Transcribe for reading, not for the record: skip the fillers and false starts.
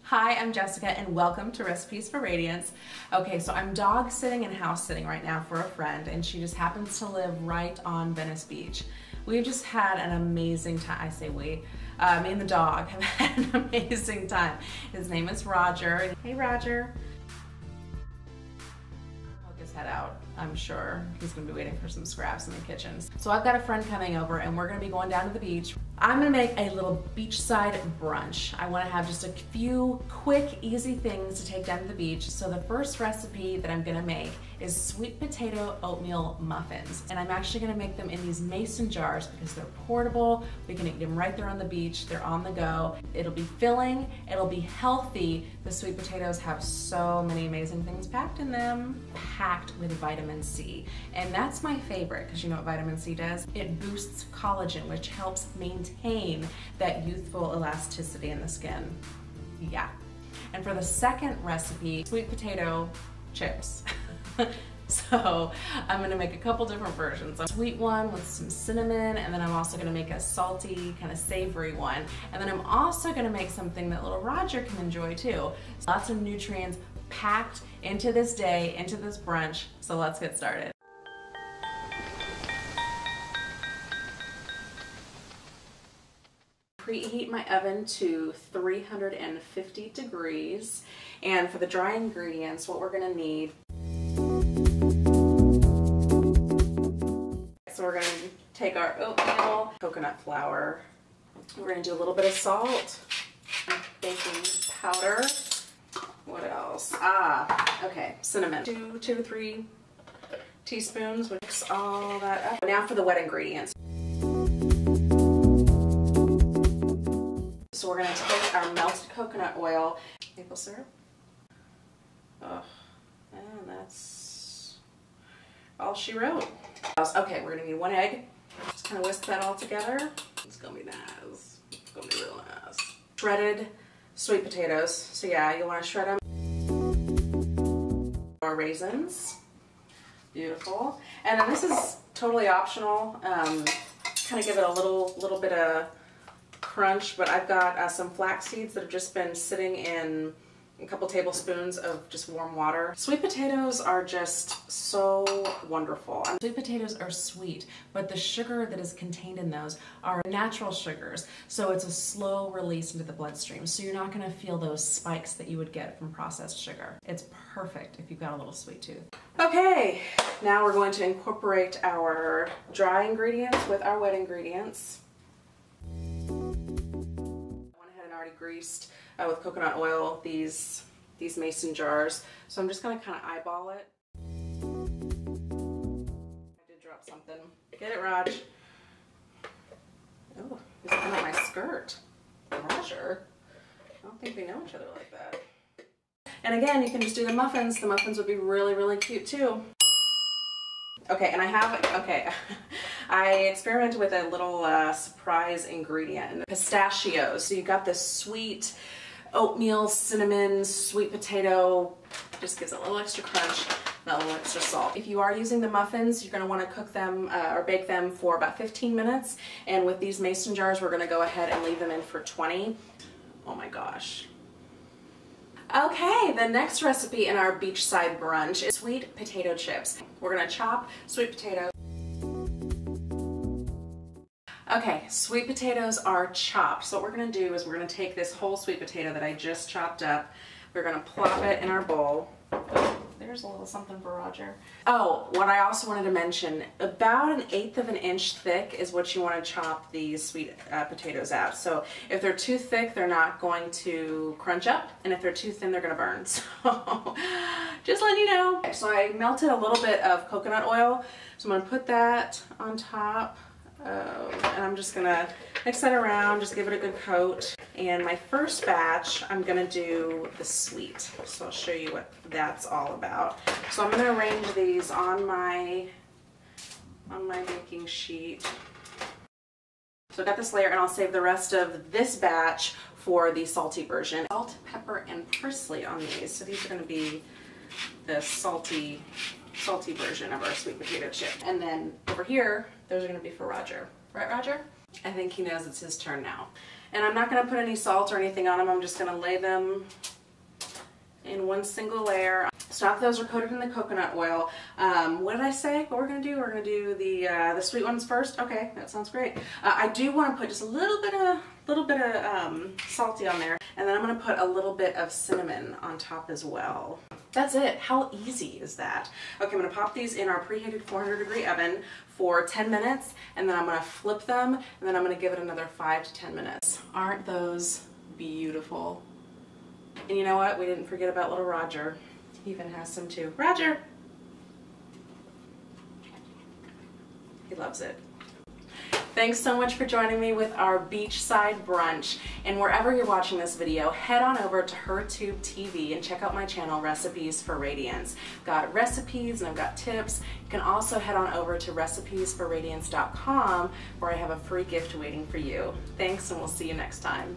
Hi, I'm Jessica and welcome to Recipes for Radiance. Okay, so I'm dog sitting and house sitting right now for a friend, and she just happens to live right on Venice Beach. We've just had an amazing time. I say we, me and the dog have had an amazing time. His name is Roger. Hey Roger. Poke his head out. I'm sure he's gonna be waiting for some scraps in the kitchen. So I've got a friend coming over and we're gonna be going down to the beach. I'm gonna make a little beachside brunch. I wanna have just a few quick, easy things to take down to the beach. So the first recipe that I'm gonna make is sweet potato oatmeal muffins. And I'm actually gonna make them in these mason jars because they're portable. We can eat them right there on the beach. They're on the go. It'll be filling, it'll be healthy. The sweet potatoes have so many amazing things packed in them. Packed with vitamin C. And that's my favorite because you know what vitamin C does? It boosts collagen, which helps maintain that youthful elasticity in the skin. Yeah. And for the second recipe, sweet potato chips. So I'm gonna make a couple different versions. A sweet one with some cinnamon, and then I'm also gonna make a salty, kind of savory one. And then I'm also gonna make something that little Roger can enjoy too. Lots of nutrients packed into this day, into this brunch. So let's get started. Preheat my oven to 350 degrees. And for the dry ingredients, what we're gonna need. So we're gonna take our oatmeal, coconut flour. We're gonna do a little bit of salt, baking powder. What else? Okay, cinnamon. Two to three teaspoons. We'll mix all that up. Now for the wet ingredients. So we're gonna take our melted coconut oil, maple syrup. Oh, and that's all she wrote. Okay, we're gonna need 1 egg. Just kind of whisk that all together. It's gonna be nice. It's gonna be real nice. Shredded sweet potatoes. So yeah, you want to shred them. Our raisins. Beautiful. And then this is totally optional. Kind of give it a little bit of crunch, but I've got some flax seeds that have just been sitting in a couple tablespoons of just warm water. Sweet potatoes are just so wonderful. Sweet potatoes are sweet, but the sugar that is contained in those are natural sugars, so it's a slow release into the bloodstream, so you're not going to feel those spikes that you would get from processed sugar. It's perfect if you've got a little sweet tooth. Okay, now we're going to incorporate our dry ingredients with our wet ingredients. I went ahead and already greased with coconut oil these mason jars. So I'm just gonna kind of eyeball it. I did drop something. Get it, Raj. Oh, he's looking at my skirt. Roger. I don't think we know each other like that. And again, you can just do the muffins. The muffins would be really, really cute too. Okay, and I experimented with a little surprise ingredient, pistachios. So you got this sweet oatmeal, cinnamon, sweet potato, just gives it a little extra crunch and a little extra salt. If you are using the muffins, you're going to want to cook them or bake them for about 15 minutes. And with these mason jars, we're going to go ahead and leave them in for 20. Oh my gosh. Okay, the next recipe in our beachside brunch is sweet potato chips. We're going to chop sweet potatoes. Okay, sweet potatoes are chopped. So what we're gonna do is we're gonna take this whole sweet potato that I just chopped up. We're gonna plop it in our bowl. Oh, there's a little something for Roger. Oh, what I also wanted to mention, about 1/8 of an inch thick is what you wanna chop these sweet potatoes out. So if they're too thick, they're not going to crunch up. And if they're too thin, they're gonna burn. So just letting you know. Okay, so I melted a little bit of coconut oil. So I'm gonna put that on top. And I'm just gonna mix that around, just give it a good coat. And my first batch, I'm gonna do the sweet. So I'll show you what that's all about. So I'm gonna arrange these on my baking sheet. So I got this layer, and I'll save the rest of this batch for the salty version. Salt, pepper, and parsley on these. So these are gonna be the salty version of our sweet potato chip. And then over here, those are gonna be for Roger. Right, Roger? I think he knows it's his turn now. And I'm not going to put any salt or anything on them. I'm just going to lay them in one single layer. Stock those are coated in the coconut oil. What did I say? What we're going to do? We're going to do the sweet ones first. Okay, that sounds great. I do want to put just a little bit of salty on there, and then I'm going to put a little bit of cinnamon on top as well. That's it. How easy is that? Okay, I'm going to pop these in our preheated 400-degree oven for 10 minutes, and then I'm going to flip them, and then I'm going to give it another 5 to 10 minutes. Aren't those beautiful? And you know what? We didn't forget about little Roger. He even has some too. Roger! He loves it. Thanks so much for joining me with our beachside brunch. And wherever you're watching this video, head on over to HerTube TV and check out my channel, Recipes for Radiance. I've got recipes and I've got tips. You can also head on over to recipesforradiance.com where I have a free gift waiting for you. Thanks, and we'll see you next time.